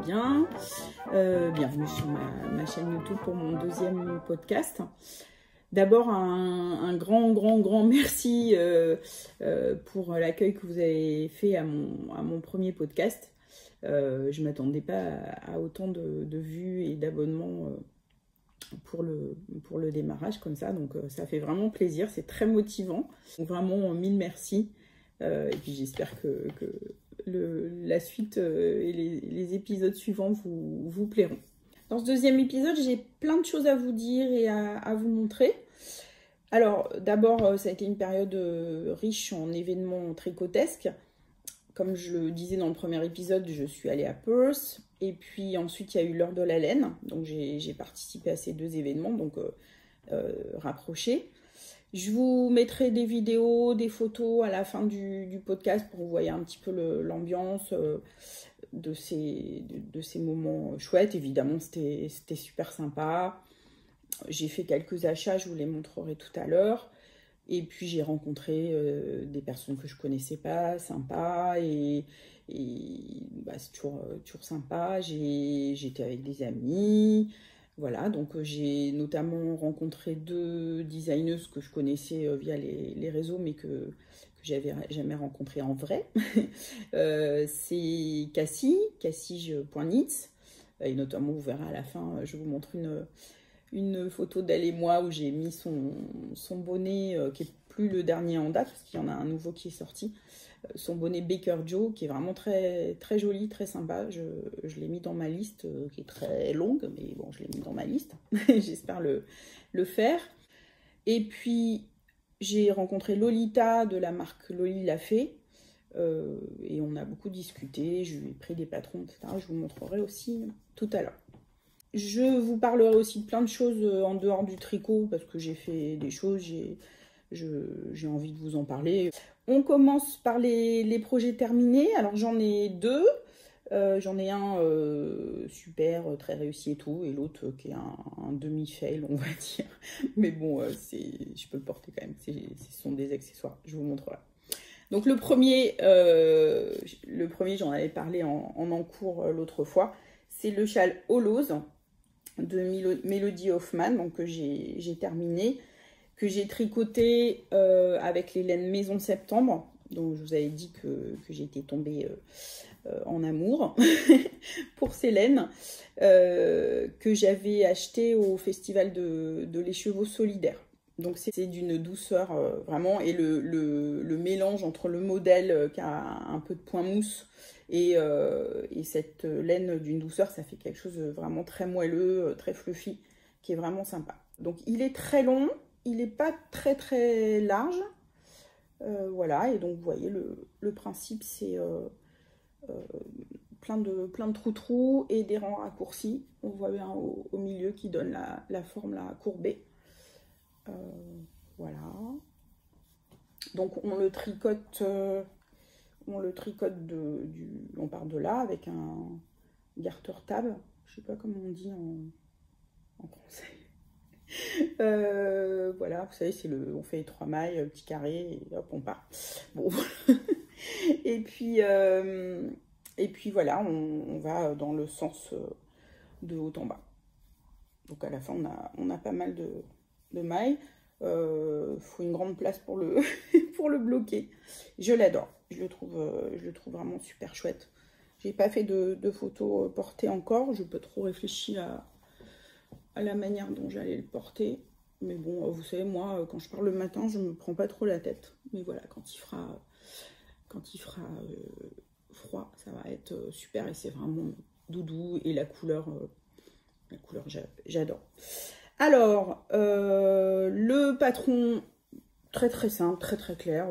bien. Bienvenue sur ma chaîne YouTube pour mon deuxième podcast. D'abord, un grand merci pour l'accueil que vous avez fait à mon premier podcast. Je ne m'attendais pas à autant de vues et d'abonnements pour le démarrage comme ça. Donc ça fait vraiment plaisir, c'est très motivant. Donc vraiment, mille merci. Et puis j'espère que la suite et les épisodes suivants vous plairont. Dans ce deuxième épisode, j'ai plein de choses à vous dire et à vous montrer. Alors d'abord, ça a été une période riche en événements tricotesques. Comme je le disais dans le premier épisode, je suis allée à Perth. Et puis ensuite, il y a eu l'heure de la laine. Donc j'ai participé à ces deux événements, donc rapprochés. Je vous mettrai des vidéos, des photos à la fin du podcast pour que vous voyez un petit peu l'ambiance de ces moments chouettes. Évidemment, c'était super sympa. J'ai fait quelques achats, je vous les montrerai tout à l'heure. Et puis j'ai rencontré des personnes que je ne connaissais pas, sympa, et c'est toujours sympa. J'étais avec des amis. Voilà, donc j'ai notamment rencontré deux designeuses que je connaissais via les réseaux, mais que j'avais jamais rencontré en vrai. C'est Cassie.Knits, et notamment vous verrez à la fin, je vous montre une photo d'elle et moi où j'ai mis son bonnet qui est plus le dernier en date, parce qu'il y en a un nouveau qui est sorti. Son bonnet Baker Joe qui est vraiment très joli, très sympa. Je l'ai mis dans ma liste qui est très longue, mais bon, je l'ai mis dans ma liste. J'espère le faire. Et puis j'ai rencontré Lolita de la marque Loli l'a fait, et on a beaucoup discuté. Je lui ai pris des patrons, etc. Je vous montrerai aussi tout à l'heure. Je vous parlerai aussi de plein de choses en dehors du tricot, parce que j'ai fait des choses, j'ai envie de vous en parler. On commence par les projets terminés. Alors j'en ai deux. J'en ai un super, très réussi et tout, et l'autre qui est un demi-fail, on va dire. Mais bon, je peux le porter quand même. Ce sont des accessoires, je vous montrerai. Donc le premier j'en avais parlé en encours l'autre fois. C'est le châle Hollows de Melody Hoffman, donc que j'ai terminé, que j'ai tricoté avec les laines Maison Septembre, dont je vous avais dit que j'étais tombée en amour pour ces laines, que j'avais acheté au festival de l'Écheveau Solidaire. Donc c'est d'une douceur vraiment, et le mélange entre le modèle qui a un peu de point mousse et cette laine d'une douceur, ça fait quelque chose de vraiment très moelleux, très fluffy, qui est vraiment sympa. Donc il est très long, il n'est pas très large, voilà, et donc vous voyez le principe, c'est plein de trous et des rangs raccourcis. On voit bien au milieu qui donne la forme là, courbée. Voilà. Donc on le tricote, on part de là avec un garter tab. Je sais pas comment on dit en français. Voilà, vous savez, on fait les 3 mailles, petit carré, et hop, on part. Bon. et puis voilà, on va dans le sens de haut en bas. Donc à la fin, on a pas mal de mailles. Faut une grande place pour le bloquer. Je l'adore. Je le trouve vraiment super chouette. J'ai pas fait de photos portées encore. Je peux trop réfléchir à la manière dont j'allais le porter. Mais bon, vous savez, moi, quand je pars le matin, je me prends pas trop la tête. Mais voilà, quand il fera froid, ça va être super, et c'est vraiment doudou, et la couleur j'adore. Alors, le patron, très simple, très clair,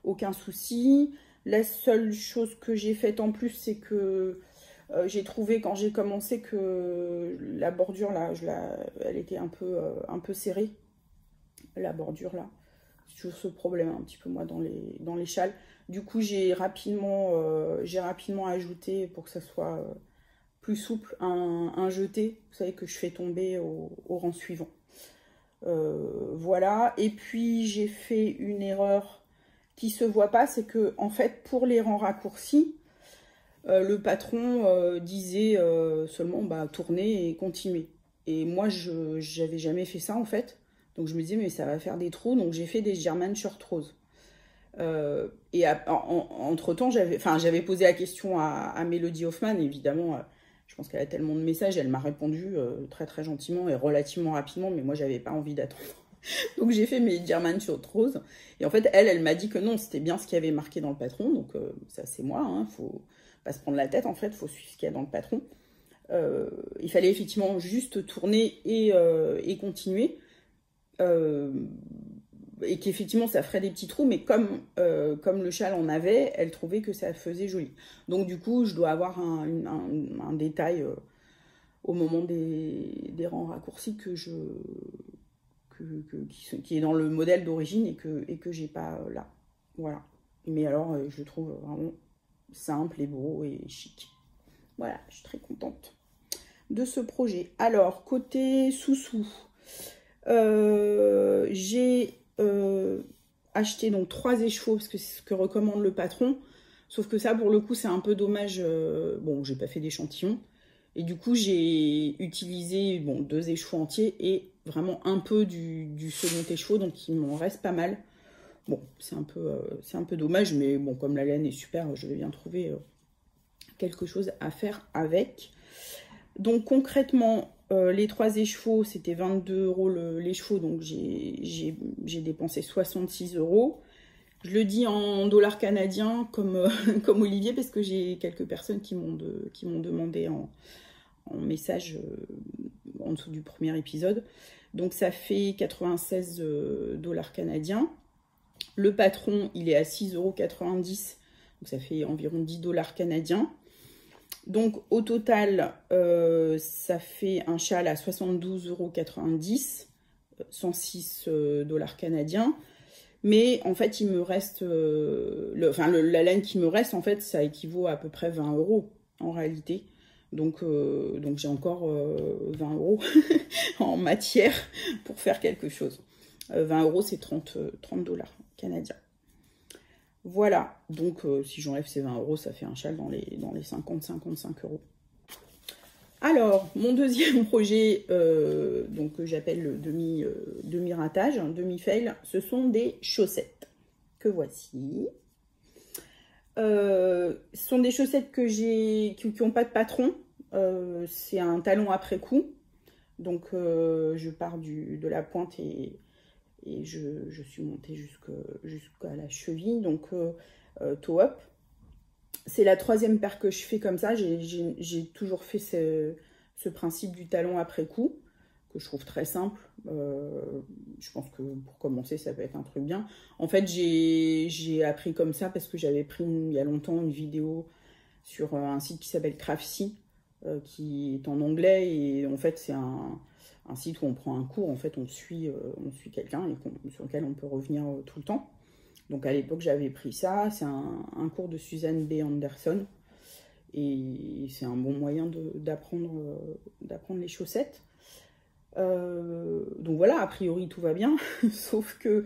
aucun souci. La seule chose que j'ai faite en plus, c'est que j'ai trouvé quand j'ai commencé que la bordure là, elle était un peu serrée. La bordure là, c'est toujours ce problème un petit peu moi dans les châles. Du coup, j'ai rapidement ajouté, pour que ça soit plus souple, un jeté, vous savez, que je fais tomber au rang suivant. Voilà. Et puis j'ai fait une erreur qui se voit pas, c'est que en fait pour les rangs raccourcis, le patron disait seulement bah, tourner et continuer. Et moi, j'avais jamais fait ça en fait. Donc je me disais, mais ça va faire des trous. Donc j'ai fait des German Short Rose. Et entre-temps, j'avais posé la question à Mélodie Hoffman, évidemment. Je pense qu'elle a tellement de messages, elle m'a répondu très très gentiment et relativement rapidement, mais moi j'avais pas envie d'attendre. Donc j'ai fait mes German Short Rose. Et en fait, elle m'a dit que non, c'était bien ce qu'il y avait marqué dans le patron. Donc ça c'est moi, hein, faut pas se prendre la tête en fait, faut suivre ce qu'il y a dans le patron. Il fallait effectivement juste tourner et continuer. Et qu'effectivement ça ferait des petits trous, mais comme le châle en avait, elle trouvait que ça faisait joli. Donc du coup, je dois avoir un détail au moment des rangs raccourcis qui est dans le modèle d'origine et que j'ai pas là. Voilà. Mais alors, je le trouve vraiment simple et beau et chic. Voilà, je suis très contente de ce projet. Alors, côté sous-sous, j'ai acheté donc 3 écheveaux parce que c'est ce que recommande le patron. Sauf que ça, pour le coup, c'est un peu dommage. Bon, j'ai pas fait d'échantillon. Et du coup, j'ai utilisé 2 écheveaux entiers et vraiment un peu du second écheveau. Donc, il m'en reste pas mal. Bon, c'est un peu dommage. Mais bon, comme la laine est super, je vais bien trouver quelque chose à faire avec. Donc, concrètement, les 3 écheveaux, c'était 22 € l'écheveau. Donc, j'ai dépensé 66 €. Je le dis en dollars canadiens comme Olivier parce que j'ai quelques personnes qui m'ont demandé en message en dessous du premier épisode. Donc ça fait 96 $ canadiens. Le patron, il est à 6,90 €. Donc ça fait environ 10 $ canadiens. Donc au total, ça fait un châle à 72,90 €, 106 $ canadiens. Mais en fait, il me reste, la laine qui me reste, en fait, ça équivaut à peu près 20 € en réalité. Donc j'ai encore 20 € en matière pour faire quelque chose. 20 € c'est 30 $ canadiens. Voilà, donc si j'enlève ces 20 €, ça fait un châle dans les 50-55 €. Alors, mon deuxième projet, donc que j'appelle le demi-ratage, demi-fail, ce sont des chaussettes que voici. Ce sont des chaussettes qui n'ont pas de patron. C'est un talon après coup. Donc, je pars de la pointe et je suis montée jusqu'à la cheville. Donc, toe up. C'est la 3e paire que je fais comme ça. J'ai toujours fait ce principe du talon après coup, que je trouve très simple. Je pense que pour commencer, ça peut être un truc bien. En fait, j'ai appris comme ça parce que j'avais pris il y a longtemps une vidéo sur un site qui s'appelle Craftsy, qui est en anglais. Et en fait, c'est un site où on prend un cours. En fait, on suit quelqu'un sur lequel on peut revenir tout le temps. Donc à l'époque, j'avais pris ça. C'est un cours de Suzanne B. Anderson. Et c'est un bon moyen d'apprendre les chaussettes. Donc voilà, a priori, tout va bien. Sauf que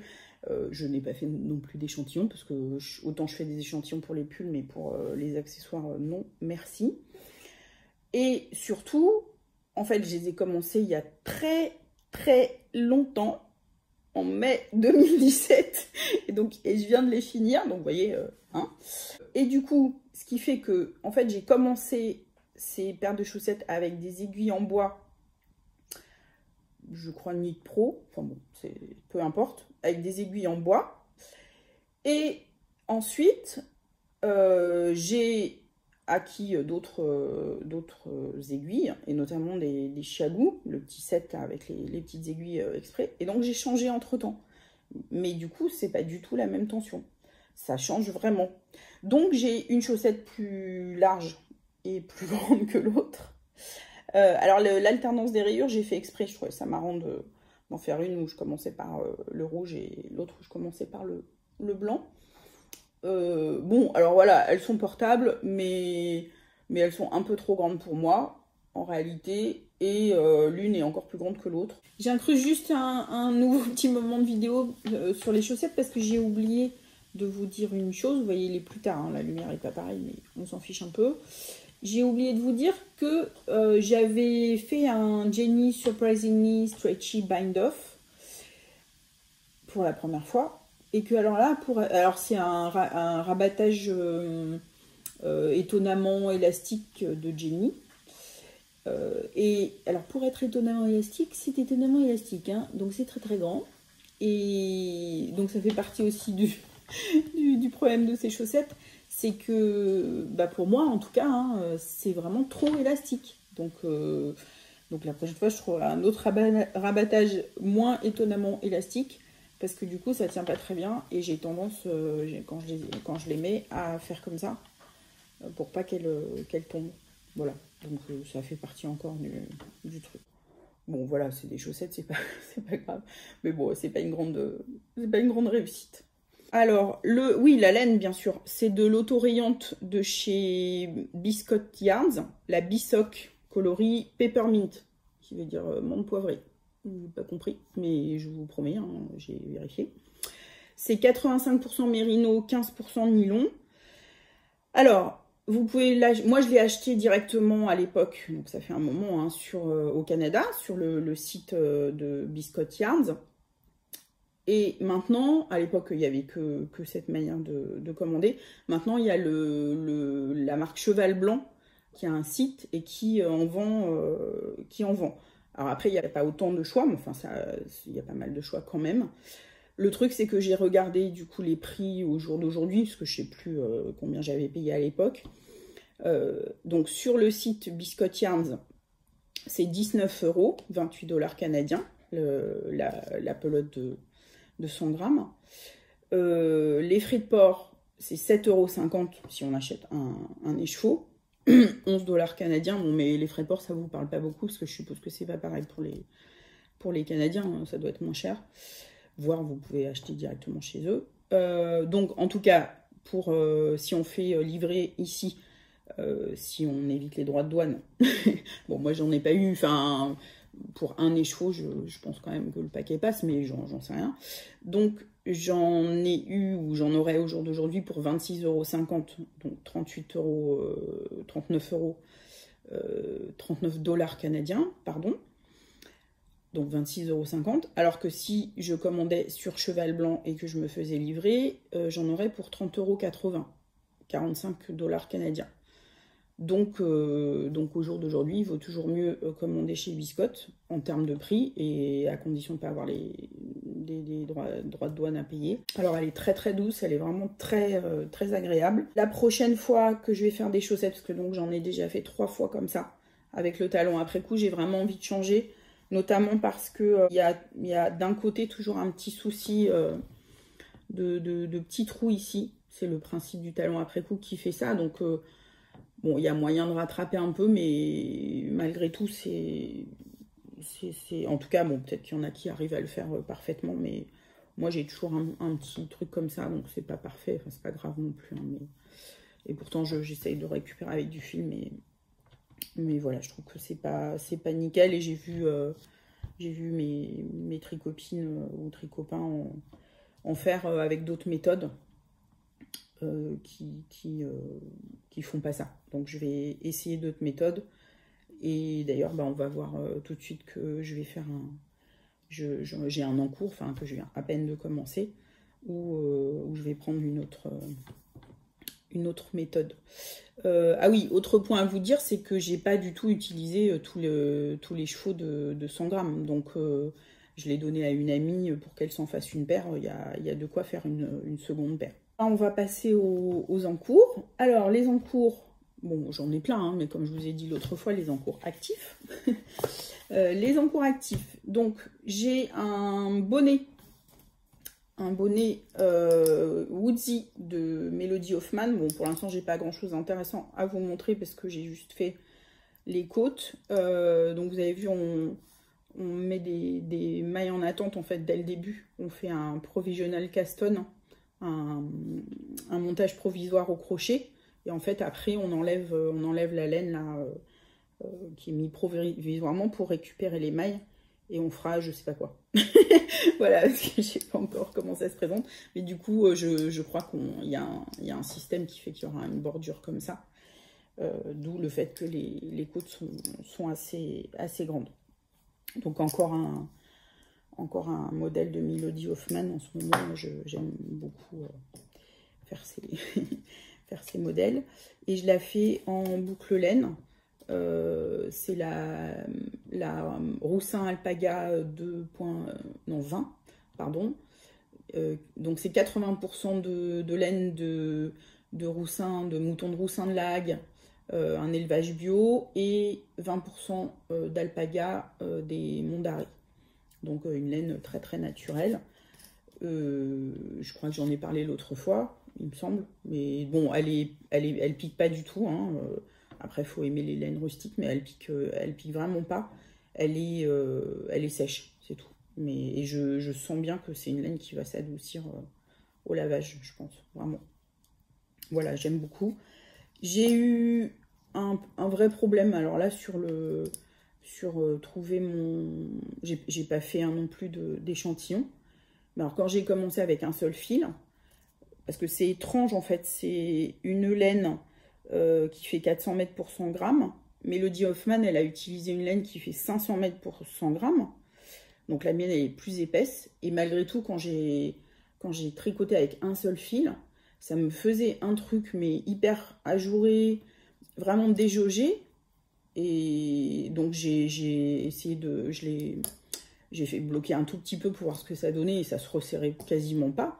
je n'ai pas fait non plus d'échantillons. Parce que autant je fais des échantillons pour les pulls, mais pour les accessoires, non, merci. Et surtout, en fait, je les ai commencés il y a très, très longtemps. En mai 2017, et je viens de les finir, donc vous voyez, hein. Et du coup, ce qui fait que, en fait, j'ai commencé ces paires de chaussettes avec des aiguilles en bois, je crois Knit Pro, enfin bon, peu importe, avec des aiguilles en bois. Et ensuite, j'ai acquis d'autres aiguilles, et notamment des Chiagu, le petit set là, avec les petites aiguilles exprès. Et donc j'ai changé entre temps. Mais du coup, c'est pas du tout la même tension. Ça change vraiment. Donc j'ai une chaussette plus large et plus grande que l'autre. Alors l'alternance des rayures, j'ai fait exprès. Je trouvais ça marrant d'en faire une où je commençais par le rouge et l'autre où je commençais par le blanc. Bon, alors voilà, elles sont portables, mais elles sont un peu trop grandes pour moi, en réalité, et l'une est encore plus grande que l'autre. J'inclus juste un nouveau petit moment de vidéo sur les chaussettes, parce que j'ai oublié de vous dire une chose. Vous voyez, il est plus tard, hein, la lumière n'est pas pareille, mais on s'en fiche un peu. J'ai oublié de vous dire que j'avais fait un Jenny Surprisingly Stretchy Bind Off pour la première fois. Et que alors là, alors c'est un rabattage étonnamment élastique de Jenny. Et alors pour être étonnamment élastique, c'est étonnamment élastique, hein, donc c'est très très grand. Et donc ça fait partie aussi du problème de ces chaussettes, c'est que bah pour moi en tout cas, hein, c'est vraiment trop élastique. Donc la prochaine fois je trouverai un autre rabattage moins étonnamment élastique, parce que du coup ça tient pas très bien et j'ai tendance quand je les mets à faire comme ça pour pas qu'elles tombent. Voilà, donc ça fait partie encore du truc. Bon voilà, c'est des chaussettes, c'est pas grave. Mais bon, c'est pas une grande réussite. Alors, oui, la laine, bien sûr, c'est de l'autorayante de chez Biscotte Yarns, la Bisoc coloris Peppermint, qui veut dire menthe poivrée. Je n'ai pas compris, mais je vous promets, hein, j'ai vérifié. C'est 85% mérino, 15% nylon. Alors, vous pouvez moi je l'ai acheté directement à l'époque, donc ça fait un moment, hein, au Canada, sur le site de Biscotte Yarns. Et maintenant, à l'époque, il n'y avait que cette manière de commander. Maintenant, il y a la marque Cheval Blanc qui a un site et qui en vend. Alors après, il n'y a pas autant de choix, mais enfin, il y a pas mal de choix quand même. Le truc, c'est que j'ai regardé du coup les prix au jour d'aujourd'hui, parce que je ne sais plus combien j'avais payé à l'époque. Donc sur le site Biscotte Yarns, c'est 19 €, 28 $ canadiens, la pelote de 100 grammes. Les frais de port, c'est 7,50 € si on achète un écheveau. 11 $ canadiens. Bon, mais les frais de port, ça vous parle pas beaucoup, parce que je suppose que c'est pas pareil pour les Canadiens, ça doit être moins cher. Voire vous pouvez acheter directement chez eux. Donc en tout cas, si on fait livrer ici, si on évite les droits de douane, bon moi j'en ai pas eu, enfin pour un écheveau je pense quand même que le paquet passe, mais j'en sais rien. Donc j'en ai eu, ou j'en aurai au jour d'aujourd'hui pour 26,50 €, donc 39 $ canadiens, pardon. Donc 26,50 €, alors que si je commandais sur Cheval Blanc et que je me faisais livrer, j'en aurais pour 30,80 €, 45 $ canadiens. Donc au jour d'aujourd'hui, il vaut toujours mieux commander chez Biscotte en termes de prix, et à condition de ne pas avoir des droits de douane à payer. Alors elle est très très douce, elle est vraiment très, très agréable. La prochaine fois que je vais faire des chaussettes, parce que donc j'en ai déjà fait 3 fois comme ça, avec le talon après coup, j'ai vraiment envie de changer. Notamment parce que il y a d'un côté toujours un petit souci de petits trous ici. C'est le principe du talon après coup qui fait ça. Donc bon, il y a moyen de rattraper un peu, mais malgré tout, c'est en tout cas, bon, peut-être qu'il y en a qui arrivent à le faire parfaitement, mais moi j'ai toujours un petit truc comme ça, donc c'est pas parfait, enfin c'est pas grave non plus, hein, et pourtant j'essaye de récupérer avec du fil, mais voilà, je trouve que c'est pas nickel. Et j'ai vu mes tricopines ou tricopains en faire avec d'autres méthodes qui font pas ça. Donc je vais essayer d'autres méthodes. Et d'ailleurs, bah, on va voir tout de suite que je vais faire j'ai un en cours, enfin que je viens à peine de commencer, où je vais prendre une autre méthode. Ah oui, autre point à vous dire, c'est que j'ai pas du tout utilisé tous les chevaux de 100 grammes. Donc je l'ai donné à une amie pour qu'elle s'en fasse une paire. Il y a de quoi faire une seconde paire. Là, on va passer aux encours. Alors les encours, bon j'en ai plein, hein, mais comme je vous ai dit l'autre fois, les encours actifs. Les encours actifs, donc j'ai un bonnet Woodsy de Melody Hoffman. Bon, pour l'instant, j'ai pas grand chose d'intéressant à vous montrer parce que j'ai juste fait les côtes. Donc, vous avez vu, on met des mailles en attente en fait dès le début. On fait un provisional cast on, un montage provisoire au crochet. Et en fait, après, on enlève la laine là, qui est mise provisoirement pour récupérer les mailles. et on fera je sais pas quoi. Voilà, parce que je sais pas encore comment ça se présente. Mais du coup, je crois qu'il y a un système qui fait qu'il y aura une bordure comme ça. D'où le fait que les côtes sont assez grandes. Donc encore un modèle de Melody Hoffman en ce moment. J'aime beaucoup faire ces modèles. Et je la fais en boucle laine. C'est la Roussin Alpaga 20, pardon. Donc c'est 80% de laine de roussin, de mouton de roussin de Lague, un élevage bio, et 20% d'alpaga des Monts d'Arrée. Donc une laine très très naturelle. Je crois que j'en ai parlé l'autre fois, il me semble. Mais bon, elle pique pas du tout, hein. Après, il faut aimer les laines rustiques, mais elle pique vraiment pas. Elle est sèche, c'est tout. Et je sens bien que c'est une laine qui va s'adoucir au lavage, je pense, vraiment. Voilà, j'aime beaucoup. J'ai eu un vrai problème, alors là, sur trouver mon... J'ai pas fait non plus d'échantillon. Mais alors, quand j'ai commencé avec un seul fil, parce que c'est étrange, en fait, c'est une laine qui fait 400 mètres pour 100 grammes. Melody Hoffman, elle a utilisé une laine qui fait 500 mètres pour 100 grammes. Donc la mienne, elle est plus épaisse. Et malgré tout, quand j'ai tricoté avec un seul fil, ça me faisait un truc, mais hyper ajouré, vraiment déjaugé. Et donc j'ai essayé de... J'ai fait bloquer un tout petit peu pour voir ce que ça donnait, et ça se resserrait quasiment pas.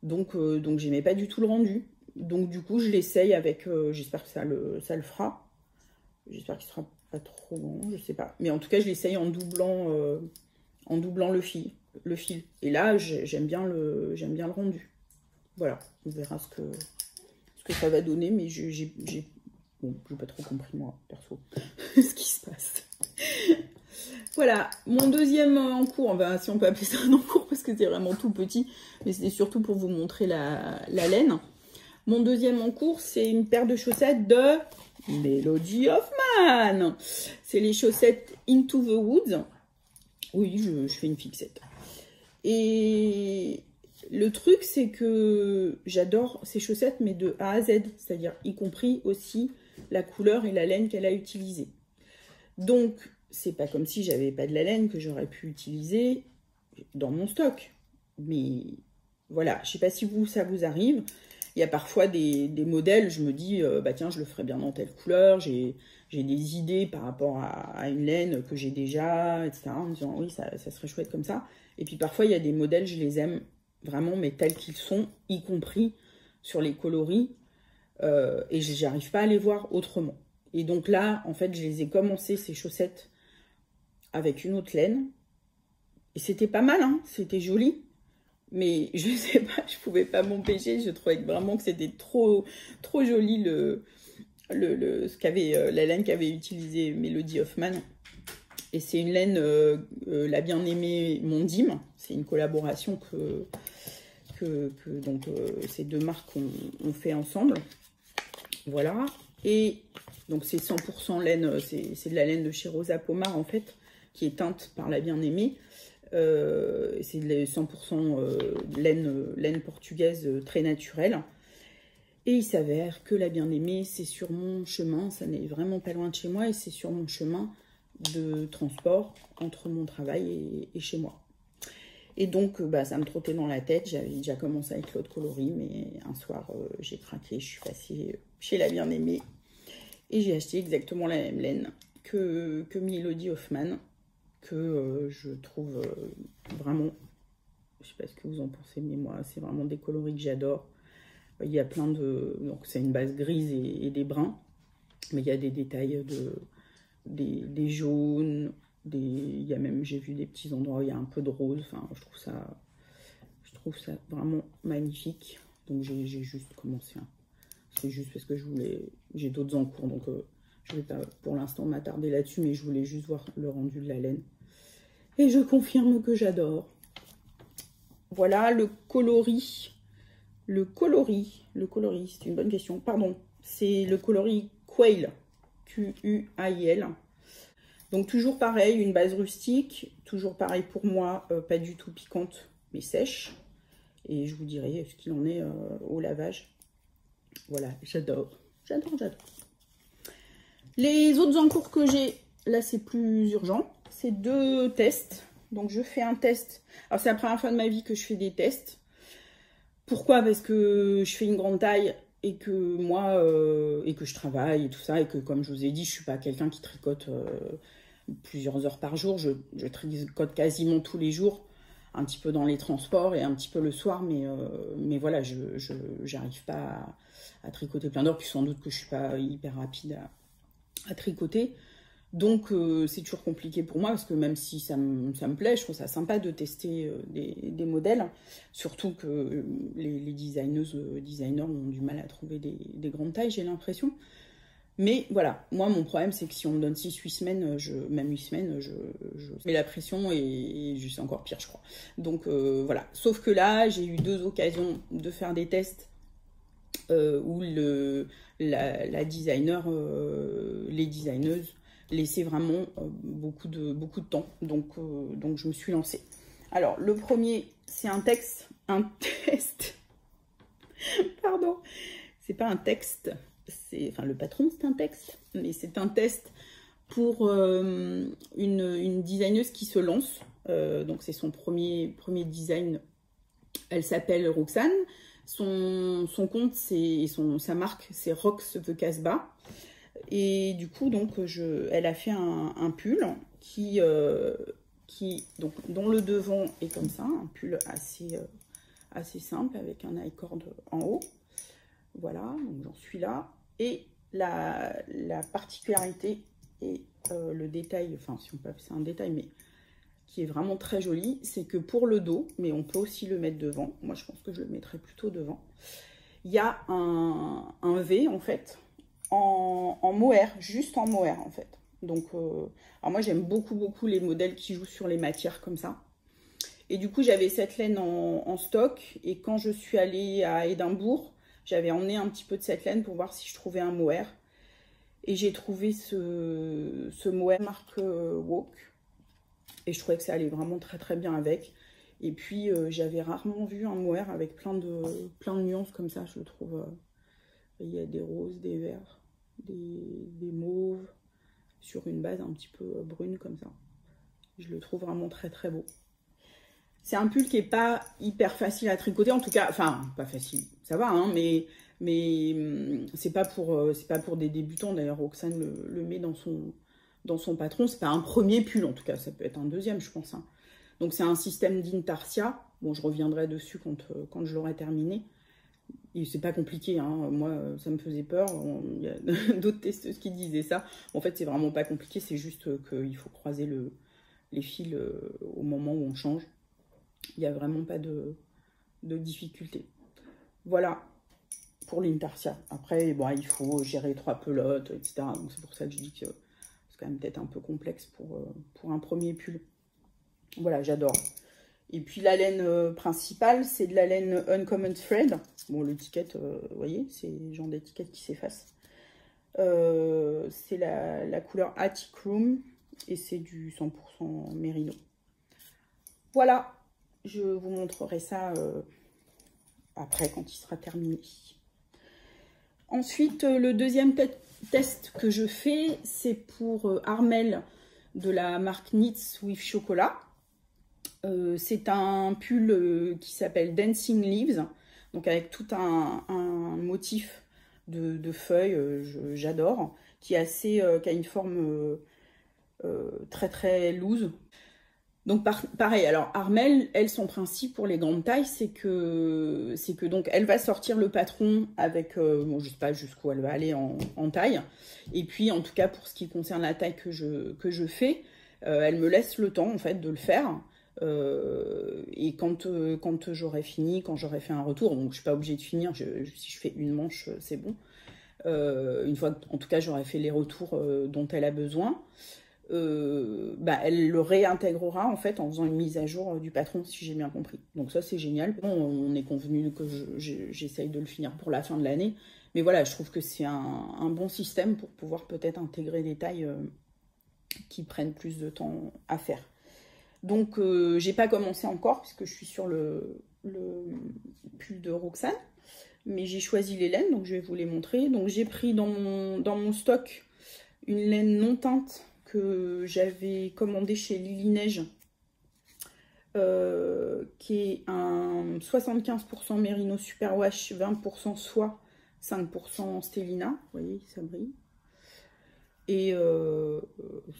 Donc j'aimais pas du tout le rendu. Donc du coup je l'essaye avec, j'espère que ça le fera. J'espère qu'il sera pas trop grand, je sais pas. Mais en tout cas je l'essaye en doublant le fil. Et là j'aime bien le rendu. Voilà, on verra ce que ça va donner, mais j'ai pas trop compris moi, perso, ce qui se passe. Voilà, mon deuxième encours, ben, si on peut appeler ça un encours parce que c'est vraiment tout petit, mais c'était surtout pour vous montrer la laine. Mon deuxième encours, c'est une paire de chaussettes de Melody Hoffman. C'est les chaussettes Into the Woods. Oui, je fais une fixette. Et le truc, c'est que j'adore ces chaussettes, mais de A à Z, c'est-à-dire y compris aussi la couleur et la laine qu'elle a utilisée. Donc, c'est pas comme si j'avais pas de la laine que j'aurais pu utiliser dans mon stock. Mais voilà, je sais pas si ça vous arrive. Il y a parfois des modèles, je me dis, bah tiens, je le ferais bien dans telle couleur. J'ai des idées par rapport à une laine que j'ai déjà, etc. En me disant, oui, ça serait chouette comme ça. Et puis parfois, il y a des modèles, je les aime vraiment, mais tels qu'ils sont, y compris sur les coloris. Et j'arrive pas à les voir autrement. Et donc là, en fait, je les ai commencé, ces chaussettes, avec une autre laine. Et c'était pas mal, hein, c'était joli. Mais je sais pas, je pouvais pas m'empêcher. Je trouvais vraiment que c'était trop joli la laine qu'avait utilisée Melody Hoffman. Et c'est une laine, la bien-aimée Mondim. C'est une collaboration que ces deux marques ont fait ensemble. Voilà. Et donc c'est 100% laine, c'est de la laine de chez Rosa Pomar en fait, qui est teinte par la bien-aimée. C'est de 100% laine portugaise très naturelle. Et il s'avère que la bien-aimée, c'est sur mon chemin, ça n'est vraiment pas loin de chez moi, et c'est sur mon chemin de transport entre mon travail et chez moi. Et donc, ça me trottait dans la tête. J'avais déjà commencé avec l'autre coloris, mais un soir, j'ai craqué. Je suis passée chez la bien-aimée et j'ai acheté exactement la même laine que Melody Hoffman, que je trouve vraiment... Je sais pas ce que vous en pensez, mais moi, c'est vraiment des coloris que j'adore. Il y a plein de... Donc, c'est une base grise et des bruns, mais il y a des détails des jaunes... Il y a même, j'ai vu des petits endroits où il y a un peu de rose. Enfin, je trouve ça vraiment magnifique. Donc j'ai juste commencé. C'est juste parce que j'ai d'autres en cours, donc je vais pas pour l'instant m'attarder là-dessus, mais je voulais juste voir le rendu de la laine. Et je confirme que j'adore. Voilà le coloris. Le coloris, c'est une bonne question. Pardon, c'est le coloris Quail, Q-U-A-I-L. Donc toujours pareil, une base rustique, toujours pareil pour moi, pas du tout piquante, mais sèche. Et je vous dirai ce qu'il en est au lavage. Voilà, j'adore, j'adore, j'adore. Les autres encours que j'ai, là c'est plus urgent, c'est 2 tests. Donc je fais un test, alors c'est la première fois de ma vie que je fais des tests. Pourquoi? Parce que je fais une grande taille et que moi, et que je travaille et tout ça, et que comme je vous ai dit, je suis pas quelqu'un qui tricote plusieurs heures par jour, je tricote quasiment tous les jours, un petit peu dans les transports et un petit peu le soir, mais voilà, je n'arrive pas à tricoter plein d'heures, puis sans doute que je suis pas hyper rapide à tricoter. Donc c'est toujours compliqué pour moi, parce que même si ça me plaît, je trouve ça sympa de tester des modèles, surtout que les designers ont du mal à trouver des grandes tailles, j'ai l'impression. Mais voilà, moi mon problème c'est que si on me donne 6-8 semaines, même 8 semaines, je mets la pression et c'est encore pire je crois. Donc voilà, sauf que là j'ai eu 2 occasions de faire des tests où la designer, les designeuses laissaient vraiment beaucoup de temps, donc je me suis lancée. Alors le premier c'est un test, pardon, c'est pas un texte. Enfin, le patron, c'est un texte, mais c'est un test pour une designeuse qui se lance. Donc, c'est son premier design. Elle s'appelle Roxane. Son compte, sa marque, c'est Rox the Casbah. Et du coup, donc, elle a fait un pull donc, dont le devant est comme ça, un pull assez simple avec un i-cord en haut. Voilà, donc j'en suis là. Et la particularité et le détail, enfin si on peut appeler ça un détail, mais qui est vraiment très joli, c'est que pour le dos, mais on peut aussi le mettre devant, moi je pense que je le mettrais plutôt devant, il y a un V en fait, en mohair, juste en mohair en fait. Donc, alors moi j'aime beaucoup les modèles qui jouent sur les matières comme ça. Et du coup j'avais cette laine en stock, et quand je suis allée à Édimbourg, j'avais emmené un petit peu de cette laine pour voir si je trouvais un mohair. Et j'ai trouvé ce mohair marque Walk. Et je trouvais que ça allait vraiment très bien avec. Et puis j'avais rarement vu un mohair avec plein de nuances comme ça, je le trouve. Il y a des roses, des verts, des mauves, sur une base un petit peu brune comme ça. Je le trouve vraiment très beau. C'est un pull qui n'est pas hyper facile à tricoter, en tout cas, enfin, pas facile, ça va, hein, mais c'est pas pour des débutants. D'ailleurs, Roxane le met dans son patron. C'est pas un premier pull, en tout cas, ça peut être un deuxième, je pense. Hein. Donc, c'est un système d'intarsia. Bon, je reviendrai dessus quand je l'aurai terminé. Et c'est pas compliqué, hein. Moi, ça me faisait peur. Il y a d'autres testeuses qui disaient ça. En fait, c'est vraiment pas compliqué, c'est juste qu'il faut croiser les fils au moment où on change. Il n'y a vraiment pas de difficulté. Voilà pour l'intarsia. Après, bon, il faut gérer 3 pelotes, etc. Donc c'est pour ça que je dis que c'est quand même peut-être un peu complexe pour un premier pull. Voilà, j'adore. Et puis la laine principale, c'est de la laine Uncommon Thread. Bon, l'étiquette, vous voyez, c'est le genre d'étiquette qui s'efface. C'est la couleur Attic Room et c'est du 100% mérino. Voilà. Je vous montrerai ça après, quand il sera terminé. Ensuite, le deuxième test que je fais, c'est pour Armel de la marque Knits with Chocolat. C'est un pull qui s'appelle Dancing Leaves, donc avec tout un motif de feuilles, j'adore, qui est qui a une forme très loose. Donc pareil, alors Armel, elle, son principe pour les grandes tailles, c'est que donc elle va sortir le patron avec, bon, je sais pas jusqu'où elle va aller en taille, et puis en tout cas pour ce qui concerne la taille que je fais, elle me laisse le temps en fait de le faire, et quand j'aurai fini, quand j'aurai fait un retour, donc je suis pas obligée de finir, si je fais une manche, c'est bon, une fois en tout cas j'aurai fait les retours dont elle a besoin. Elle le réintégrera en fait en faisant une mise à jour du patron, si j'ai bien compris. Donc ça c'est génial. Bon, on est convenu que j'essaye de le finir pour la fin de l'année, mais voilà, je trouve que c'est un bon système pour pouvoir peut-être intégrer des tailles qui prennent plus de temps à faire. Donc j'ai pas commencé encore puisque je suis sur le pull de Roxane, mais j'ai choisi les laines, donc je vais vous les montrer. Donc j'ai pris dans mon stock une laine non teinte que j'avais commandée chez Lily Neige, qui est un 75% Merino Superwash, 20% soie, 5% Stellina. Vous voyez, ça brille. Et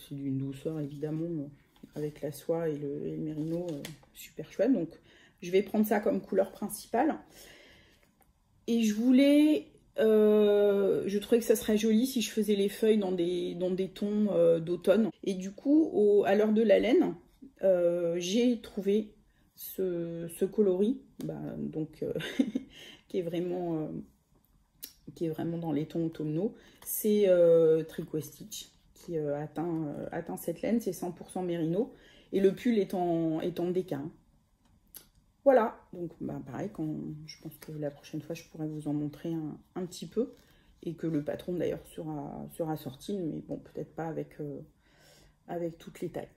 c'est d'une douceur évidemment avec la soie et le Merino, super chouette. Donc je vais prendre ça comme couleur principale. Et je voulais, je trouvais que ça serait joli si je faisais les feuilles dans des tons d'automne. Et du coup, à l'heure de la laine, j'ai trouvé ce coloris, donc qui est vraiment dans les tons automnaux. C'est Tricot Stitch qui atteint cette laine, c'est 100% Merino. Et le pull est en déca. Voilà, donc pareil, je pense que la prochaine fois je pourrais vous en montrer un petit peu. Et que le patron d'ailleurs sera sorti, mais bon, peut-être pas avec toutes les tailles.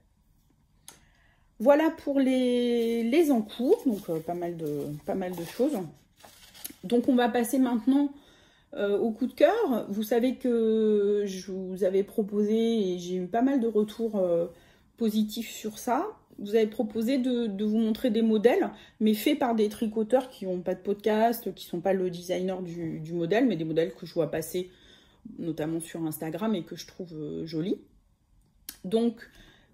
Voilà pour les encours, donc pas mal de choses. Donc on va passer maintenant au coup de cœur. Vous savez que je vous avais proposé, et j'ai eu pas mal de retours positifs sur ça, vous avez proposé de vous montrer des modèles, mais faits par des tricoteurs qui n'ont pas de podcast, qui ne sont pas le designer du modèle, mais des modèles que je vois passer notamment sur Instagram et que je trouve jolis. Donc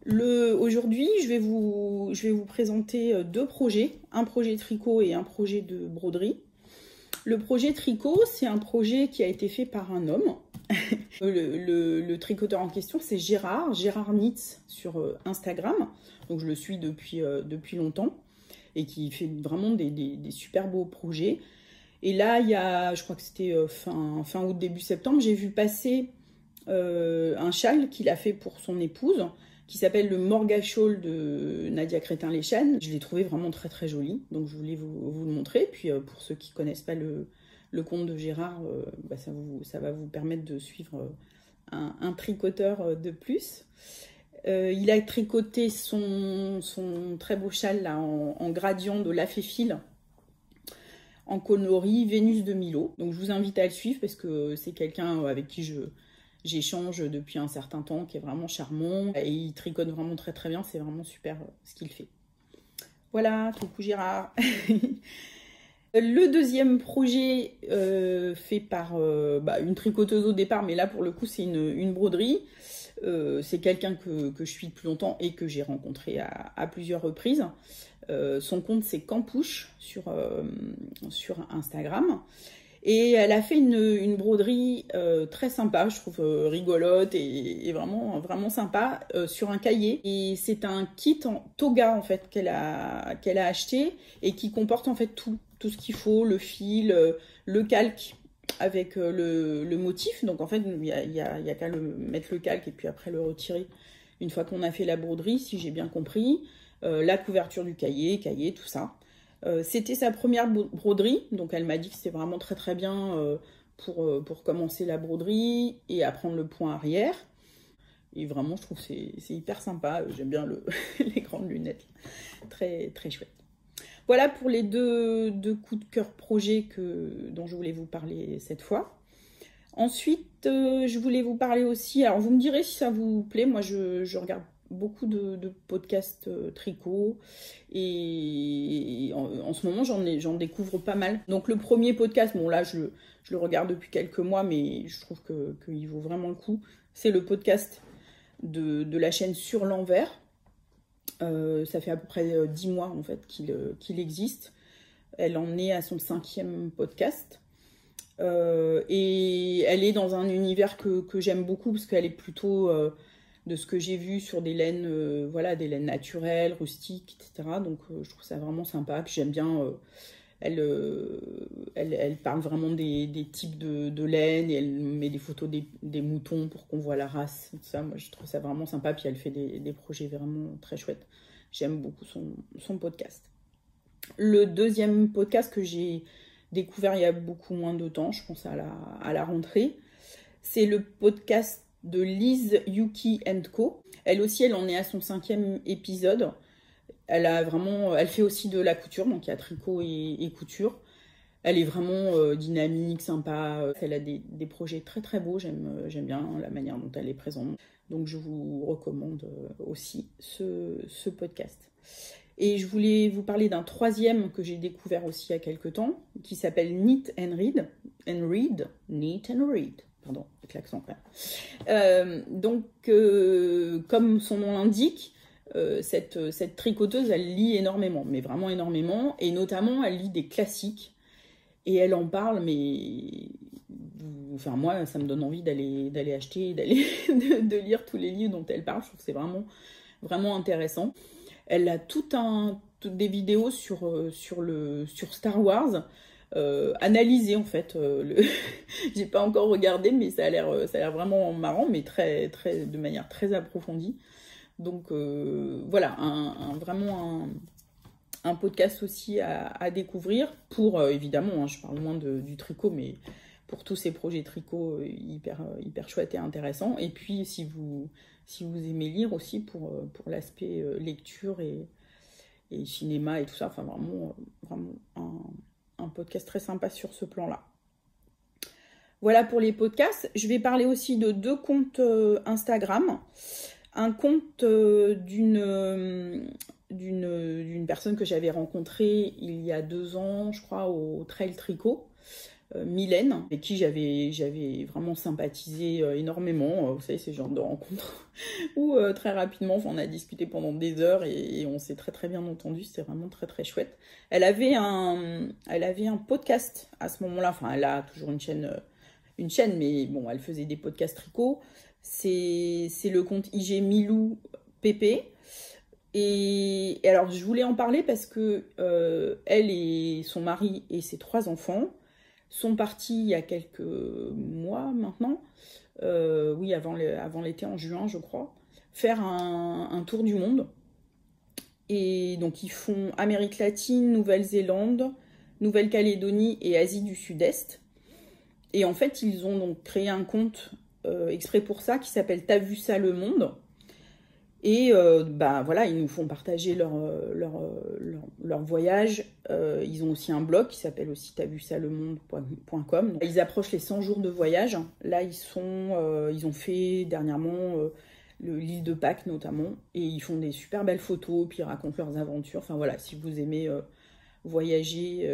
aujourd'hui, je vais vous présenter deux projets, un projet tricot et un projet de broderie. Le projet tricot, c'est un projet qui a été fait par un homme. Le tricoteur en question, c'est Gérard Knits sur Instagram. Donc je le suis depuis longtemps et qui fait vraiment des super beaux projets. Et là, je crois que c'était fin août, début septembre, j'ai vu passer un châle qu'il a fait pour son épouse, qui s'appelle le Morga Shawl de Nadia Crétin-Léchane. Je l'ai trouvé vraiment très très joli, donc je voulais vous le montrer. Puis pour ceux qui ne connaissent pas le compte de Gérard, ça va vous permettre de suivre un tricoteur de plus. Il a tricoté son très beau châle là, en gradient de la Féfile, en coloris Vénus de Milo. Donc je vous invite à le suivre parce que c'est quelqu'un avec qui j'échange depuis un certain temps, qui est vraiment charmant. Et il tricote vraiment très très bien, c'est vraiment super ce qu'il fait. Voilà, coucou Gérard. Le deuxième projet fait par une tricoteuse au départ, mais là pour le coup c'est une broderie. C'est quelqu'un que je suis depuis longtemps et que j'ai rencontré à plusieurs reprises. Son compte c'est Campouche sur Instagram. Et elle a fait une broderie très sympa, je trouve rigolote et vraiment, vraiment sympa sur un cahier. Et c'est un kit en toga en fait qu'elle a acheté et qui comporte en fait tout ce qu'il faut, le fil, le calque avec le motif. Donc en fait, il y a qu'à mettre le calque et puis après le retirer une fois qu'on a fait la broderie, si j'ai bien compris. La couverture du cahier, tout ça. C'était sa première broderie, donc elle m'a dit que c'était vraiment très très bien pour commencer la broderie et apprendre le point arrière. Et vraiment, je trouve que c'est hyper sympa. J'aime bien les grandes lunettes. Très très chouette. Voilà pour les deux coups de cœur projets dont je voulais vous parler cette fois. Ensuite, je voulais vous parler aussi, alors vous me direz si ça vous plaît, moi je regarde beaucoup de podcasts tricot et en ce moment j'en découvre pas mal. Donc le premier podcast, bon là je le regarde depuis quelques mois, mais je trouve qu'il vaut vraiment le coup. C'est le podcast de la chaîne Sur l'envers. Ça fait à peu près 10 mois en fait qu'il existe. Elle en est à son 5e podcast. Et elle est dans un univers que j'aime beaucoup parce qu'elle est plutôt de ce que j'ai vu sur des laines, des laines naturelles, rustiques, etc. Donc je trouve ça vraiment sympa. Puis j'aime bien, elle parle vraiment des types de laine et elle met des photos des moutons pour qu'on voit la race. Tout ça, moi je trouve ça vraiment sympa. Puis elle fait des projets vraiment très chouettes. J'aime beaucoup son podcast. Le deuxième podcast que j'ai découvert il y a beaucoup moins de temps, je pense à la rentrée, c'est le podcast de Liz Yuki Co. Elle aussi, elle en est à son 5e épisode. Elle fait aussi de la couture, donc il y a tricot et couture. Elle est vraiment dynamique, sympa. Elle a des projets très très beaux. J'aime bien la manière dont elle est présente. Donc je vous recommande aussi ce podcast. Et je voulais vous parler d'un 3e que j'ai découvert aussi il y a quelques temps, qui s'appelle Knit and Read. Knit and Read. Pardon, avec l'accent quand même. Comme son nom l'indique, cette tricoteuse, elle lit énormément, mais vraiment énormément. Et notamment, elle lit des classiques. Et elle en parle, mais enfin, moi, ça me donne envie d'aller acheter, de lire tous les livres dont elle parle. Je trouve que c'est vraiment, vraiment intéressant. Elle a des vidéos sur Star Wars, analysées en fait. J'ai pas encore regardé, mais ça a l'air vraiment marrant, mais de manière très approfondie. Donc voilà, vraiment un podcast aussi à découvrir pour, évidemment, hein, je parle moins du tricot, mais pour tous ces projets tricot hyper chouettes et intéressants. Et puis, si vous aimez lire aussi pour l'aspect lecture et cinéma et tout ça, enfin vraiment un podcast très sympa sur ce plan-là. Voilà pour les podcasts. Je vais parler aussi de 2 comptes Instagram. Un compte d'une personne que j'avais rencontrée il y a 2 ans, je crois, au Trail Tricot, Mylène, avec qui j'avais vraiment sympathisé énormément. Vous savez, c'est le genre de rencontre où très rapidement, on a discuté pendant des heures et on s'est très très bien entendu. C'était vraiment très très chouette. Elle avait un podcast à ce moment-là. Enfin, elle a toujours une chaîne, mais bon, elle faisait des podcasts tricot. C'est le compte IG Milou PP. Et alors, je voulais en parler parce que elle et son mari et ses 3 enfants sont partis il y a quelques mois maintenant, oui, avant l'été, en juin, je crois, faire un tour du monde. Et donc, ils font Amérique latine, Nouvelle-Zélande, Nouvelle-Calédonie et Asie du Sud-Est. Et en fait, ils ont donc créé un compte exprès pour ça qui s'appelle T'as vu ça le monde. Et voilà, ils nous font partager leur voyage. Ils ont aussi un blog qui s'appelle aussi t'asvuçalemonde.com. Ils approchent les 100 jours de voyage. Là, ils ont fait dernièrement l'île de Pâques notamment. Et ils font des super belles photos, puis ils racontent leurs aventures. Enfin voilà, si vous aimez voyager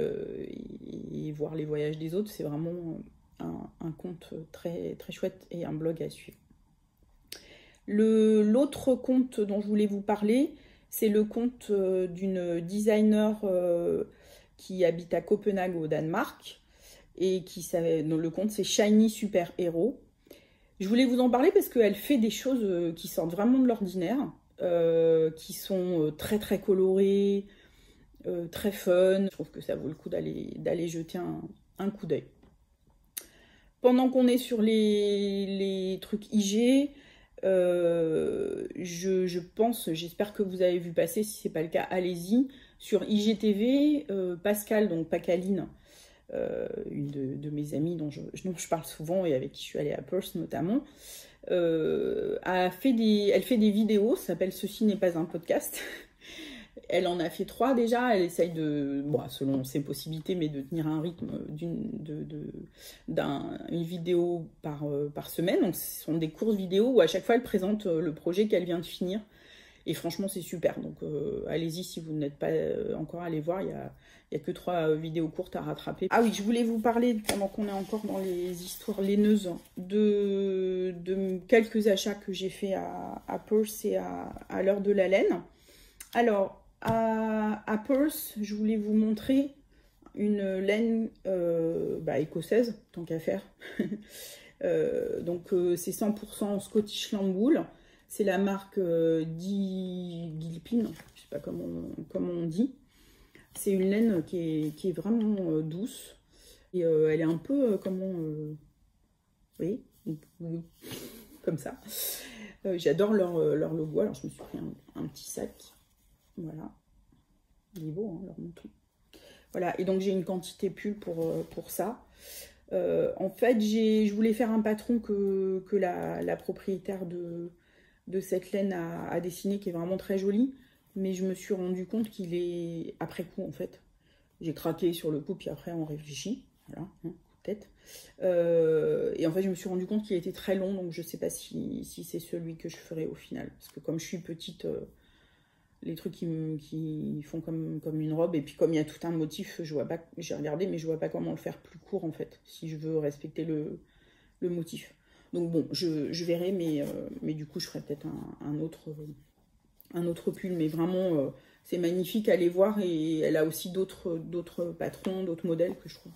et voir les voyages des autres, c'est vraiment un compte très, très chouette et un blog à suivre. L'autre compte dont je voulais vous parler, c'est le compte d'une designer qui habite à Copenhague au Danemark et dont le compte c'est Shiny Super Hero. Je voulais vous en parler parce qu'elle fait des choses qui sortent vraiment de l'ordinaire, qui sont très très colorées, très fun. Je trouve que ça vaut le coup d'aller jeter un coup d'œil. Pendant qu'on est sur les trucs IG, j'espère que vous avez vu passer, si c'est pas le cas, allez-y, sur IGTV, Pascal, donc Pacaline, une de mes amies dont je parle souvent et avec qui je suis allée à Perth notamment, elle fait des vidéos, ça s'appelle Ceci n'est pas un podcast. Elle en a fait 3 déjà, elle essaye selon ses possibilités, mais de tenir un rythme une vidéo par semaine. Donc ce sont des courtes vidéos où à chaque fois elle présente le projet qu'elle vient de finir. Et franchement c'est super, donc allez-y si vous n'êtes pas encore allé voir, il y a que 3 vidéos courtes à rattraper. Ah oui, je voulais vous parler, pendant qu'on est encore dans les histoires laineuses, de quelques achats que j'ai fait à Perth et à l'heure de la laine. Alors, à Perth, je voulais vous montrer une laine écossaise, tant qu'à faire. Donc, c'est 100% Scottish Lamb Wool. C'est la marque Gilpin, je ne sais pas comment on dit. C'est une laine qui est vraiment douce. Et elle est un peu, oui, comme ça. J'adore leur logo. Alors, je me suis pris un petit sac. Voilà, il est beau, hein, leur menton. Voilà, et donc j'ai une quantité pull pour ça. En fait, je voulais faire un patron que la propriétaire de cette laine a dessiné, qui est vraiment très joli. Mais je me suis rendu compte qu'il est après coup, en fait. J'ai craqué sur le coup, puis après on réfléchit. Voilà, hein, peut-être. Et en fait, je me suis rendu compte qu'il était très long, donc je sais pas si c'est celui que je ferai au final. Parce que comme je suis petite, les trucs qui font comme une robe, et puis comme il y a tout un motif, je vois pas, j'ai regardé, mais je vois pas comment le faire plus court, en fait, si je veux respecter le motif. Donc bon, je verrai, mais du coup, je ferai peut-être un autre pull, mais vraiment, c'est magnifique à aller voir, et elle a aussi d'autres patrons, d'autres modèles que je trouve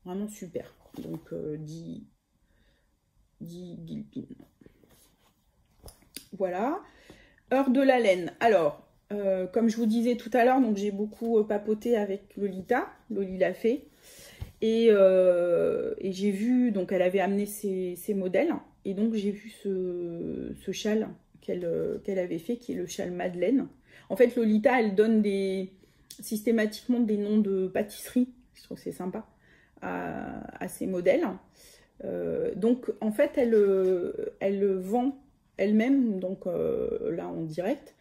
vraiment super. Donc, Di Gilpin. Voilà. Heure de la laine. Alors, comme je vous disais tout à l'heure, donc j'ai beaucoup papoté avec Lolita l'a fait. Et j'ai vu, donc elle avait amené ses modèles, et donc j'ai vu ce châle qu'elle avait fait, qui est le châle Madeleine. En fait, Lolita, elle donne systématiquement des noms de pâtisseries, je trouve que c'est sympa, à ses modèles. Donc, en fait, elle vend elle-même, donc là en direct,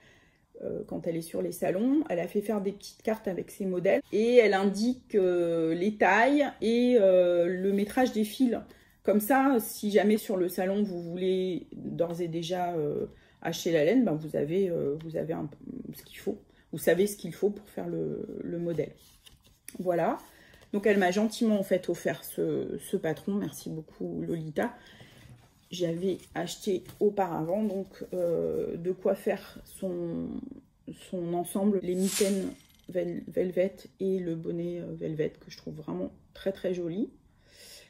quand elle est sur les salons. Elle a fait faire des petites cartes avec ses modèles et elle indique les tailles et le métrage des fils. Comme ça, si jamais sur le salon vous voulez d'ores et déjà acheter la laine, ben vous avez ce qu'il faut. Vous savez ce qu'il faut pour faire le modèle. Voilà. Donc elle m'a gentiment en fait offert ce patron. Merci beaucoup Lolita. J'avais acheté auparavant, donc de quoi faire son ensemble, les mitaines velvet et le bonnet velvet, que je trouve vraiment très très joli.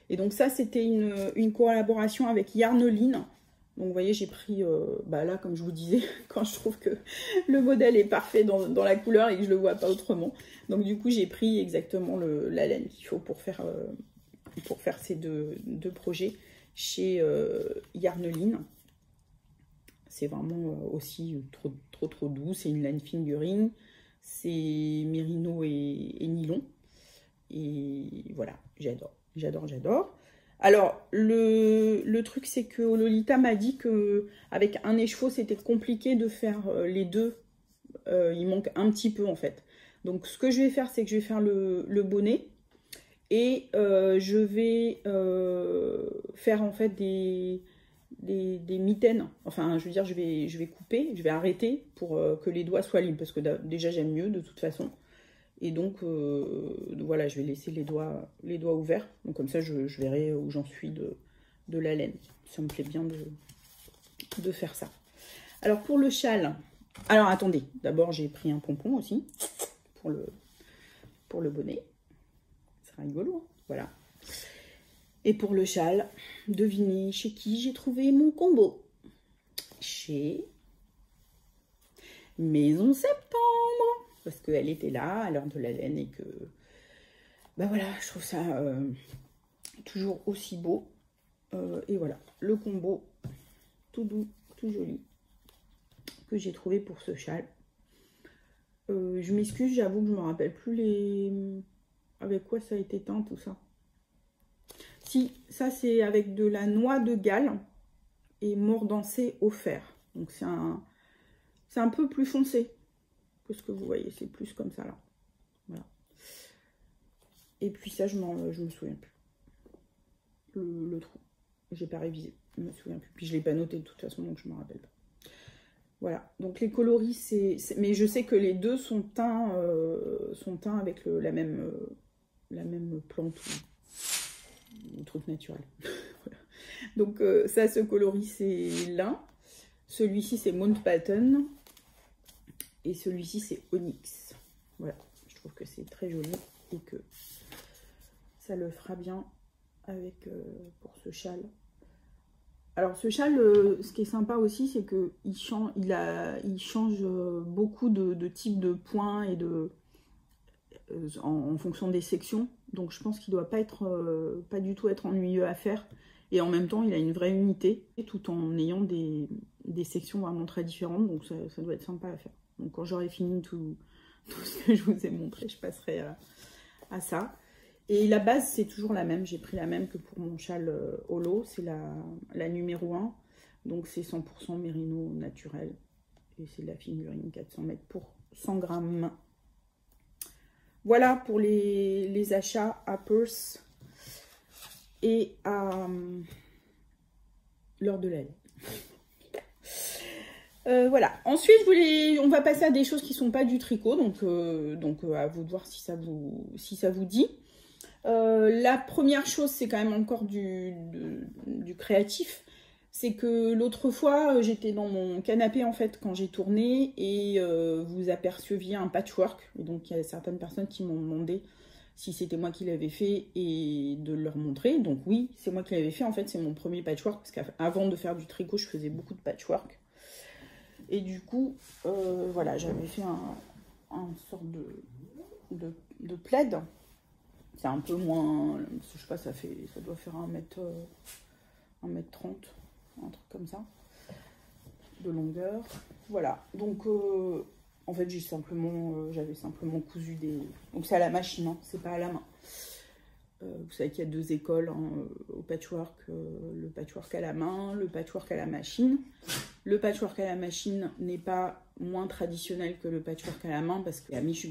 Et donc ça, c'était une collaboration avec Yarneline. Donc vous voyez, j'ai pris, là comme je vous disais, quand je trouve que le modèle est parfait dans la couleur et que je le vois pas autrement. Donc du coup, j'ai pris exactement la laine qu'il faut pour faire ces deux projets chez Yarneline. C'est vraiment aussi trop doux. C'est une laine fingering, c'est mérino et nylon. Et voilà, j'adore. Alors, le truc, c'est que Lolita m'a dit qu'avec un écheveau, c'était compliqué de faire les deux. Il manque un petit peu, en fait. Donc, ce que je vais faire, c'est que je vais faire le bonnet. Et je vais faire en fait des mitaines. Enfin, je veux dire, je vais couper, je vais arrêter pour que les doigts soient libres. Parce que déjà, j'aime mieux de toute façon. Et donc, voilà, je vais laisser les doigts ouverts. Donc comme ça, je verrai où j'en suis de la laine. Ça me plaît bien de faire ça. Alors, pour le châle... Alors, attendez. D'abord, j'ai pris un pompon aussi pour le bonnet. C'est rigolo, voilà. Et pour le châle, devinez chez qui j'ai trouvé mon combo? Chez Maison Septembre, parce qu'elle était là à l'heure de la laine et que, ben voilà, je trouve ça toujours aussi beau. Et voilà, le combo tout doux, tout joli que j'ai trouvé pour ce châle. Je m'excuse, j'avoue que je me rappelle plus avec quoi ça a été teint, tout ça. Si, ça c'est avec de la noix de Galles et mordancé au fer. Donc c'est un peu plus foncé que ce que vous voyez. C'est plus comme ça là. Voilà. Et puis ça, je me souviens plus. Le trou. J'ai pas révisé. Je me souviens plus. Puis je l'ai pas noté de toute façon, donc je me rappelle pas. Voilà. Donc les coloris, mais je sais que les deux sont teints avec la même plante ou truc naturel. Voilà. Donc ça, ce coloris, c'est lin. Celui-ci, c'est Mountbatten. Et celui-ci, c'est Onyx. Voilà. Je trouve que c'est très joli et que ça le fera bien avec pour ce châle. Alors ce châle, ce qui est sympa aussi, c'est qu'il change beaucoup de types de points et en fonction des sections. Donc je pense qu'il ne doit pas du tout être ennuyeux à faire. Et en même temps, il a une vraie unité, tout en ayant des sections vraiment très différentes. Donc ça doit être sympa à faire. Donc quand j'aurai fini tout ce que je vous ai montré, je passerai à ça. Et la base, c'est toujours la même. J'ai pris la même que pour mon châle holo. C'est la numéro 1. Donc, c'est 100% mérino naturel. Et c'est de la figurine 400 mètres pour 100 grammes. Voilà pour les achats à Perth et à l'heure de la vie. Voilà. Ensuite, on va passer à des choses qui ne sont pas du tricot. Donc à vous de voir si ça vous dit. La première chose, c'est quand même encore du créatif. C'est que l'autre fois, j'étais dans mon canapé en fait quand j'ai tourné et vous aperceviez un patchwork. Et donc il y a certaines personnes qui m'ont demandé si c'était moi qui l'avais fait et de leur montrer. Donc oui, c'est moi qui l'avais fait. En fait, c'est mon premier patchwork parce qu'avant de faire du tricot, je faisais beaucoup de patchwork. Et du coup, voilà, j'avais fait un sorte de plaid. C'est un peu moins, je sais pas, ça doit faire 1m30, un truc comme ça, de longueur. Voilà, donc en fait j'avais simplement cousu des... Donc c'est à la machine, hein, c'est pas à la main. Vous savez qu'il y a 2 écoles hein, au patchwork, le patchwork à la main, le patchwork à la machine. Le patchwork à la machine n'est pas moins traditionnel que le patchwork à la main parce que Amish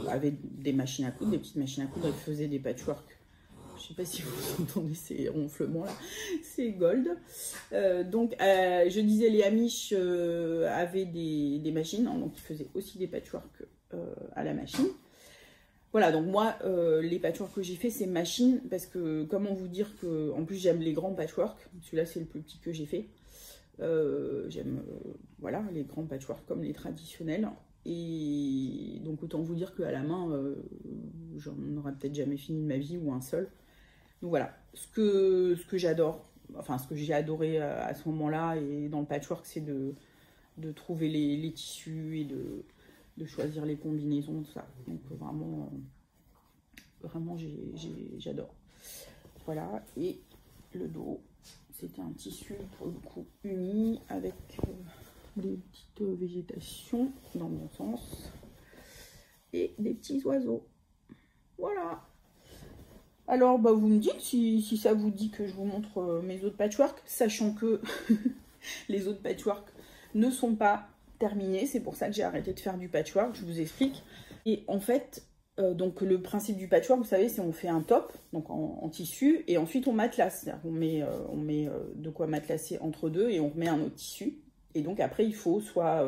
avait des machines à coudre, des petites machines à coudre, elle faisait des patchworks. Je ne sais pas si vous entendez ces ronflements là, c'est gold. Donc je disais les Amish avaient des machines, hein, donc ils faisaient aussi des patchworks à la machine. Voilà, donc moi, les patchworks que j'ai fait, c'est machine, parce que, comment vous dire que, en plus, j'aime les grands patchworks. Celui-là, c'est le plus petit que j'ai fait. J'aime, voilà, les grands patchworks comme les traditionnels. Et donc, autant vous dire qu'à la main, j'en aurais peut-être jamais fini de ma vie, ou un seul. Donc voilà, ce que j'adore, enfin, ce que j'ai adoré à ce moment-là, et dans le patchwork, c'est de trouver les tissus et de choisir les combinaisons, tout ça. Donc vraiment j'adore. Voilà, et le dos, c'était un tissu pour le coup uni avec des petites végétations dans mon sens et des petits oiseaux. Voilà. Alors bah, vous me dites si ça vous dit que je vous montre mes autres patchworks, sachant que les autres patchworks ne sont pas terminé, c'est pour ça que j'ai arrêté de faire du patchwork, je vous explique. Et en fait, donc le principe du patchwork, vous savez, c'est on fait un top, donc en tissu, et ensuite on matelasse. On met de quoi matelasser entre deux et on remet un autre tissu. Et donc après, il faut soit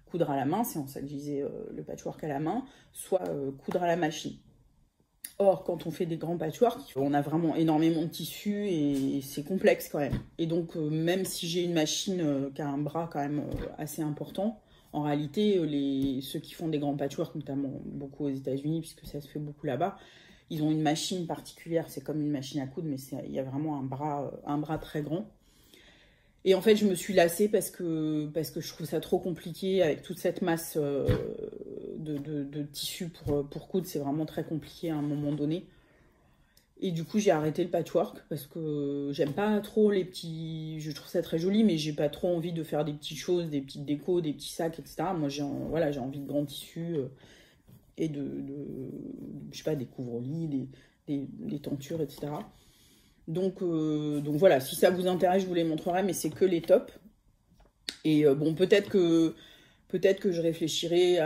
coudre à la main, c'est en ça que je disais le patchwork à la main, soit coudre à la machine. Or, quand on fait des grands patchworks, on a vraiment énormément de tissu et c'est complexe quand même. Et donc, même si j'ai une machine qui a un bras quand même assez important, en réalité, ceux qui font des grands patchworks, notamment beaucoup aux États-Unis, puisque ça se fait beaucoup là-bas, ils ont une machine particulière, c'est comme une machine à coudre, mais il y a vraiment un bras très grand. Et en fait, je me suis lassée parce que je trouve ça trop compliqué avec toute cette masse de tissu pour coudre. C'est vraiment très compliqué à un moment donné. Et du coup, j'ai arrêté le patchwork parce que j'aime pas trop les petits... Je trouve ça très joli, mais j'ai pas trop envie de faire des petites choses, des petites décos, des petits sacs, etc. Moi, voilà, j'ai envie de grands tissus et je sais pas, des couvre-lits, des tentures, etc. Donc voilà, si ça vous intéresse, je vous les montrerai, mais c'est que les tops. Et bon, peut-être que je réfléchirai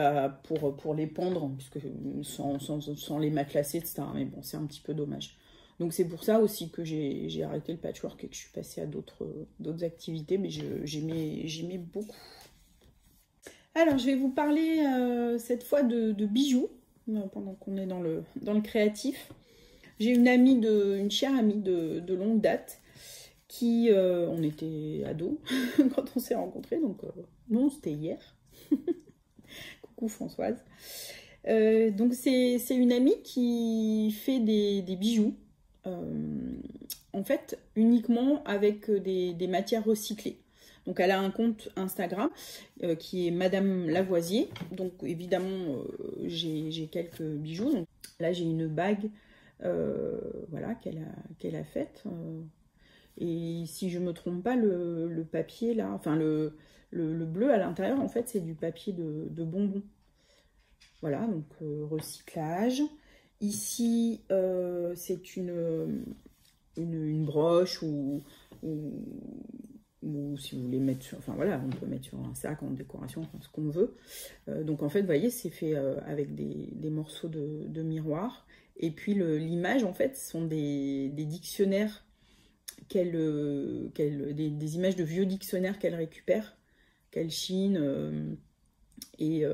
pour les pendre, puisque sans les matelacer, etc. Mais bon, c'est un petit peu dommage. Donc c'est pour ça aussi que j'ai arrêté le patchwork et que je suis passée à d'autres activités, mais j'aimais beaucoup. Alors, je vais vous parler cette fois de bijoux, pendant qu'on est dans le créatif. J'ai une chère amie de longue date qui, on était ados quand on s'est rencontrés, donc non, c'était hier. Coucou Françoise. Donc c'est une amie qui fait des bijoux, en fait uniquement avec des matières recyclées. Donc elle a un compte Instagram qui est Madame Lavoisier. Donc évidemment j'ai quelques bijoux. Donc, là j'ai une bague voilà, qu'elle a faite. Et si je me trompe pas, le papier là, enfin le bleu à l'intérieur, en fait, c'est du papier de bonbons. Voilà, donc recyclage. Ici, c'est une broche ou si vous voulez mettre sur, enfin voilà, on peut mettre sur un sac en décoration, enfin, ce qu'on veut. Donc en fait, vous voyez, c'est fait avec des morceaux de miroir. Et puis l'image, en fait, sont des dictionnaires, des images de vieux dictionnaires qu'elle récupère, qu'elle chine et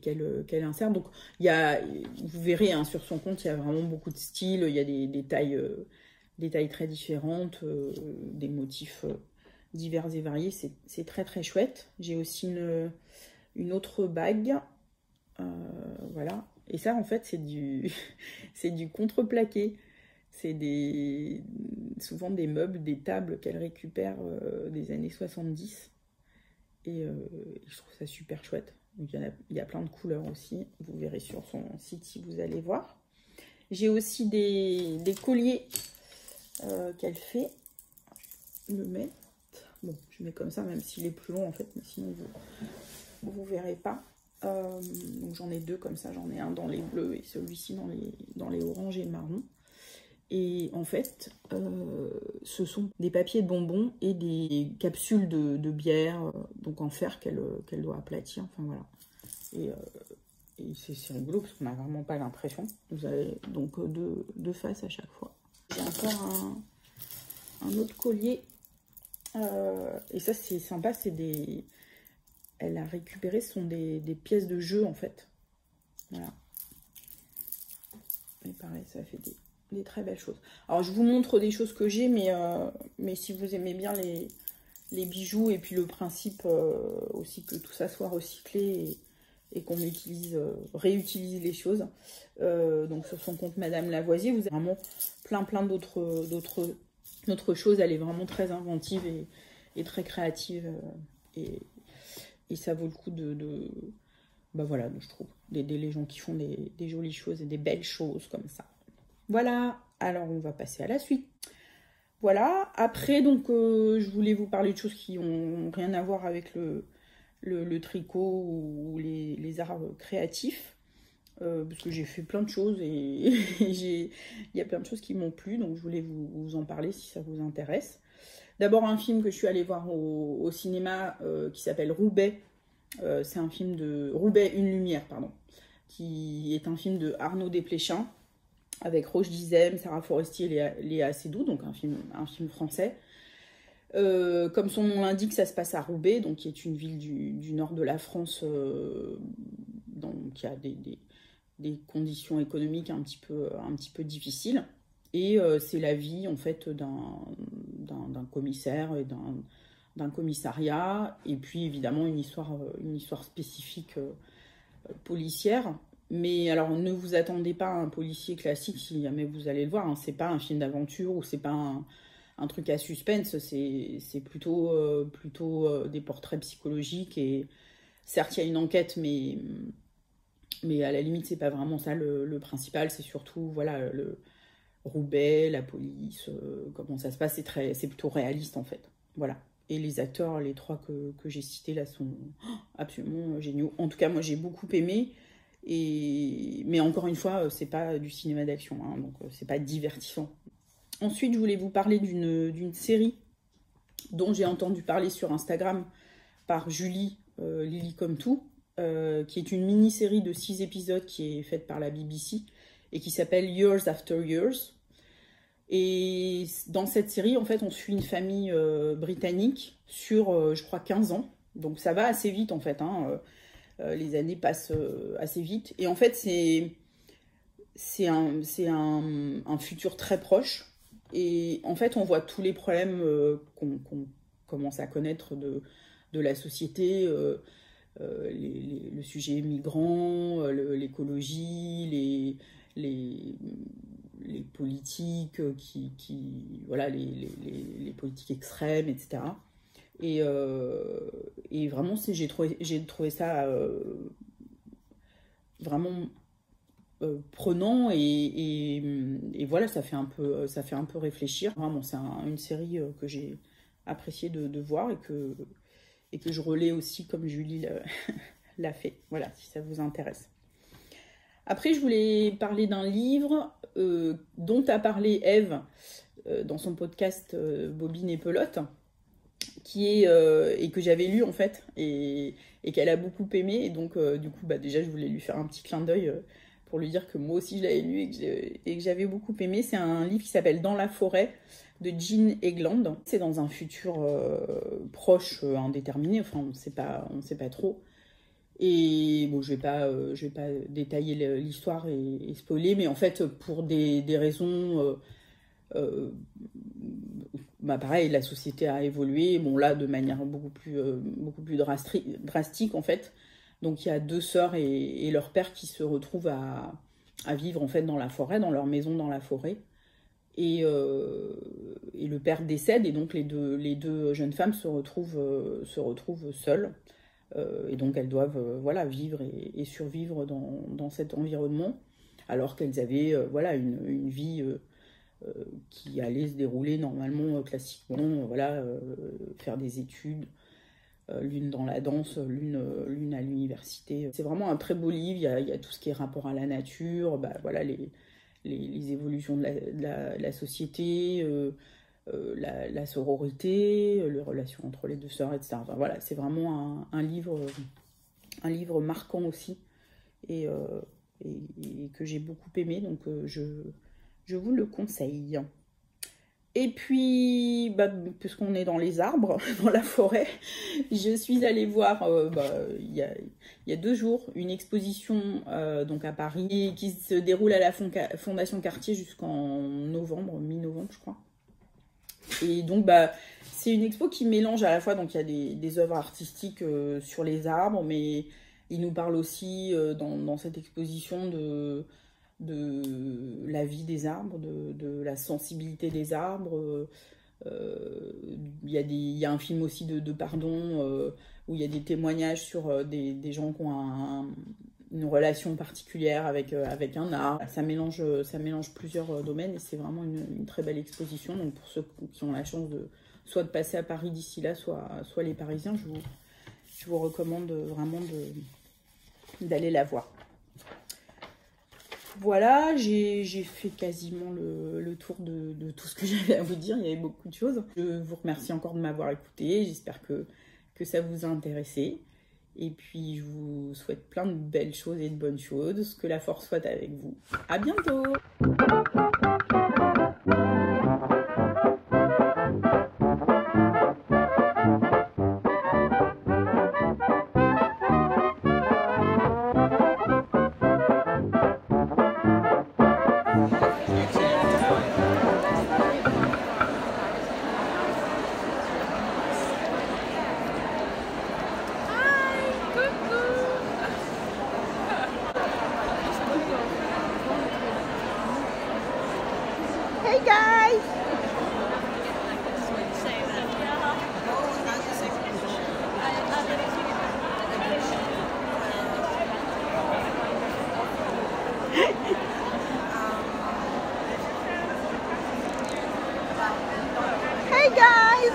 qu'elle insère. Donc vous verrez hein, sur son compte, il y a vraiment beaucoup de styles, il y a des tailles très différentes, des motifs divers et variés, c'est très très chouette. J'ai aussi une autre bague, voilà. Et ça en fait c'est c'est du contreplaqué. C'est souvent des meubles, des tables qu'elle récupère des années 70. Et je trouve ça super chouette. Donc, il y a plein de couleurs aussi. Vous verrez sur son site si vous allez voir. J'ai aussi des colliers qu'elle fait. Je le mets. Bon, je mets comme ça, même s'il est plus long en fait. Mais sinon, vous verrez pas. Donc j'en ai deux comme ça. J'en ai un dans les bleus et celui-ci dans les oranges et marron. Et en fait, ce sont des papiers de bonbons et des capsules de bière, donc en fer qu'elle doit aplatir. Enfin voilà. Et c'est rigolo parce qu'on n'a vraiment pas l'impression. Vous avez donc deux faces à chaque fois. J'ai encore un autre collier. Et ça c'est sympa, elle a récupéré, ce sont des pièces de jeu en fait. Voilà. Et pareil, ça fait des très belles choses. Alors je vous montre des choses que j'ai, mais si vous aimez bien les bijoux et puis le principe aussi que tout ça soit recyclé et qu'on réutilise les choses. Donc sur son compte Madame Lavoisier, vous avez vraiment plein d'autres choses. Elle est vraiment très inventive et très créative et ça vaut le coup bah voilà, je trouve, d'aider les gens qui font des jolies choses et des belles choses comme ça. Voilà, alors on va passer à la suite. Voilà, après donc je voulais vous parler de choses qui n'ont rien à voir avec le tricot ou les arts créatifs. Parce que j'ai fait plein de choses et il y a plein de choses qui m'ont plu, donc je voulais vous en parler si ça vous intéresse. D'abord un film que je suis allée voir au cinéma qui s'appelle Roubaix. C'est un film de Roubaix, une lumière, pardon, qui est un film de Arnaud Desplechin avec Roche Dizem, Sarah Forestier et Léa Seydoux, donc un film français. Comme son nom l'indique, ça se passe à Roubaix, donc qui est une ville du nord de la France, qui a des conditions économiques un petit peu difficiles. Et c'est la vie en fait d'un commissaire et d'un commissariat, et puis évidemment une histoire spécifique policière. Mais alors ne vous attendez pas à un policier classique si jamais vous allez le voir, hein. C'est pas un film d'aventure ou c'est pas un truc à suspense, c'est plutôt des portraits psychologiques. Et certes il y a une enquête, mais à la limite c'est pas vraiment ça le principal. C'est surtout voilà le Roubaix, la police, comment ça se passe. C'est plutôt réaliste en fait. Voilà. Et les acteurs, les trois que j'ai cités là, sont absolument géniaux. En tout cas, moi j'ai beaucoup aimé. Mais encore une fois, c'est pas du cinéma d'action, hein, donc c'est pas divertissant. Ensuite, je voulais vous parler d'une série dont j'ai entendu parler sur Instagram par Julie, Lily comme tout, qui est une mini-série de 6 épisodes qui est faite par la BBC et qui s'appelle Years After Years. Et dans cette série, en fait, on suit une famille britannique sur, je crois, 15 ans. Donc ça va assez vite, en fait, hein. Les années passent assez vite. Et en fait, c'est un futur très proche. Et en fait, on voit tous les problèmes qu'on commence à connaître de la société, le sujet migrant, l'écologie, les politiques voilà, les politiques extrêmes, etc. Et vraiment, j'ai trouvé ça vraiment prenant et voilà, ça fait un peu réfléchir. Vraiment, c'est une série que j'ai apprécié de voir et que je relais aussi comme Julie l'a fait. Voilà, si ça vous intéresse. Après, je voulais parler d'un livre dont a parlé Eve dans son podcast Bobine et Pelote, qui est, et que j'avais lu en fait, et qu'elle a beaucoup aimé. Et donc, du coup, déjà, je voulais lui faire un petit clin d'œil pour lui dire que moi aussi je l'avais lu et que j'avais beaucoup aimé. C'est un livre qui s'appelle Dans la forêt de Jean Egland. C'est dans un futur proche, indéterminé, enfin on sait pas trop. Et bon, je vais pas détailler l'histoire et spoiler, mais en fait pour des raisons, pareil, la société a évolué, bon là de manière beaucoup plus drastique en fait. Donc il y a deux sœurs et leur père qui se retrouvent à vivre en fait dans la forêt, dans leur maison dans la forêt. Et le père décède et donc les deux jeunes femmes se retrouvent seules. Et donc elles doivent vivre et survivre dans cet environnement, alors qu'elles avaient une vie qui allait se dérouler normalement, classiquement, faire des études, l'une dans la danse, l'une à l'université. C'est vraiment un très beau livre, il y a tout ce qui est rapport à la nature, les évolutions de la société, la sororité, les relations entre les deux sœurs, etc. Enfin, voilà, c'est vraiment un livre marquant aussi et que j'ai beaucoup aimé, donc je vous le conseille. Et puis, puisqu'on est dans les arbres, dans la forêt, je suis allée voir il y a 2 jours une exposition donc à Paris qui se déroule à la Fondation Cartier jusqu'en mi-novembre, je crois. Et donc, c'est une expo qui mélange à la fois, donc il y a des œuvres artistiques sur les arbres, mais il nous parle aussi dans cette exposition de la vie des arbres, de la sensibilité des arbres. Il y a un film aussi de Pardon où il y a des témoignages sur des gens qui ont une relation particulière avec un arbre. Ça mélange plusieurs domaines et c'est vraiment une très belle exposition. Donc pour ceux qui ont la chance soit de passer à Paris d'ici là, soit les Parisiens, je vous recommande vraiment d'aller la voir. Voilà, j'ai fait quasiment le tour de tout ce que j'avais à vous dire. Il y avait beaucoup de choses. Je vous remercie encore de m'avoir écouté. J'espère que ça vous a intéressé. Et puis, je vous souhaite plein de belles choses et de bonnes choses. Que la force soit avec vous. À bientôt! Hey guys! Hey guys!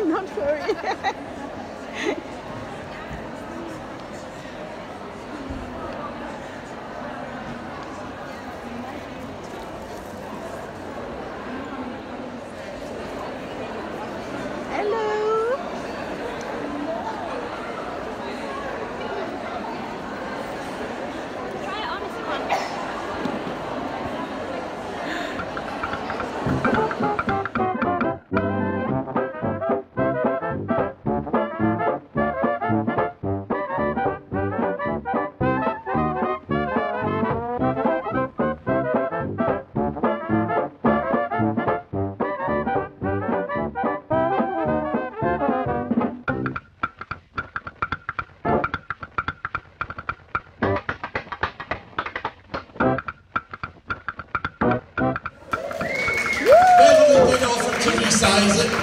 Not sorry. Hello. Try it on if you want.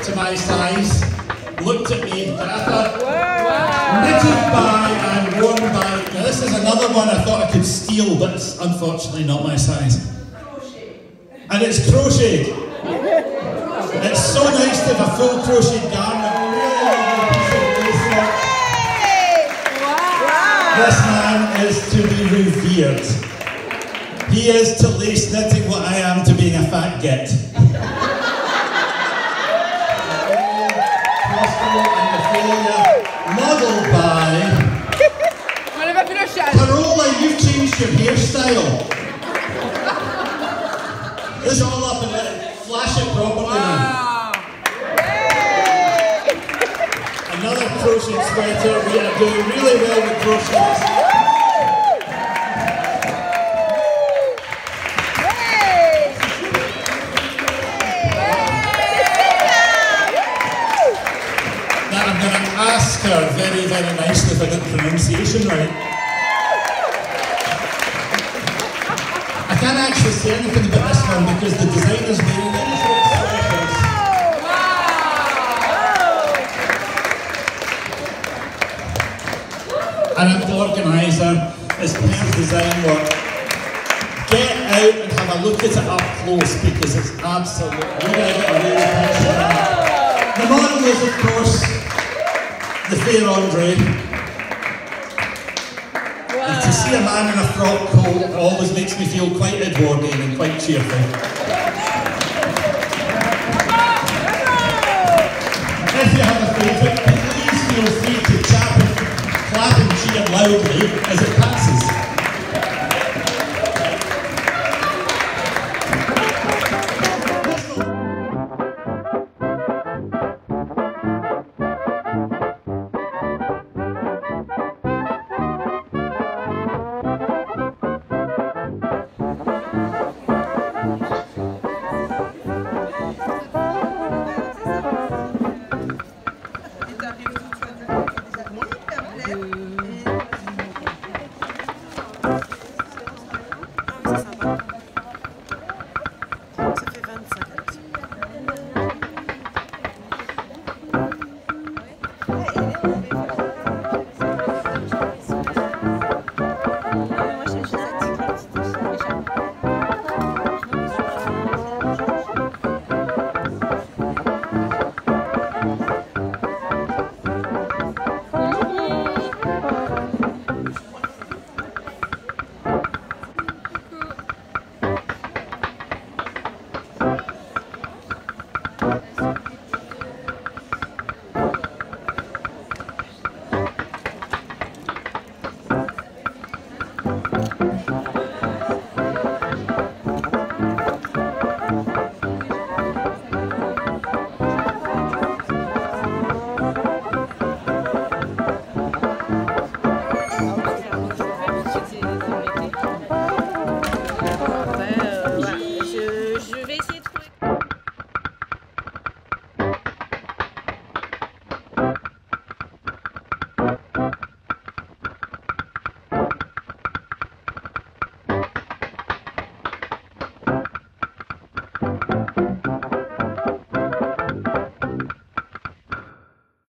To my size, looked at me, and I thought, knitted by and worn by this is another one I thought I could steal, but it's unfortunately not my size. And it's crocheted. It's so nice to have a full crocheted garment. This man is to be revered. He is to lace knitting what I am to being a fat git. Modelled by Carola, you've changed your hairstyle. This all up and let it flash it properly. Wow. Another crochet sweater. We are doing really well with crochets. Now I'm going to ask her very, very nicely if I got the pronunciation right. I can't actually say anything about this one because the designer's wearing it. And I'm the organiser. It's Pear's design work. Get out and have a look at it up close because it's absolutely the model is, of course, the fair Andre. And to see a man in a frock coat always makes me feel quite Edwardian and quite cheerful. If you have a favourite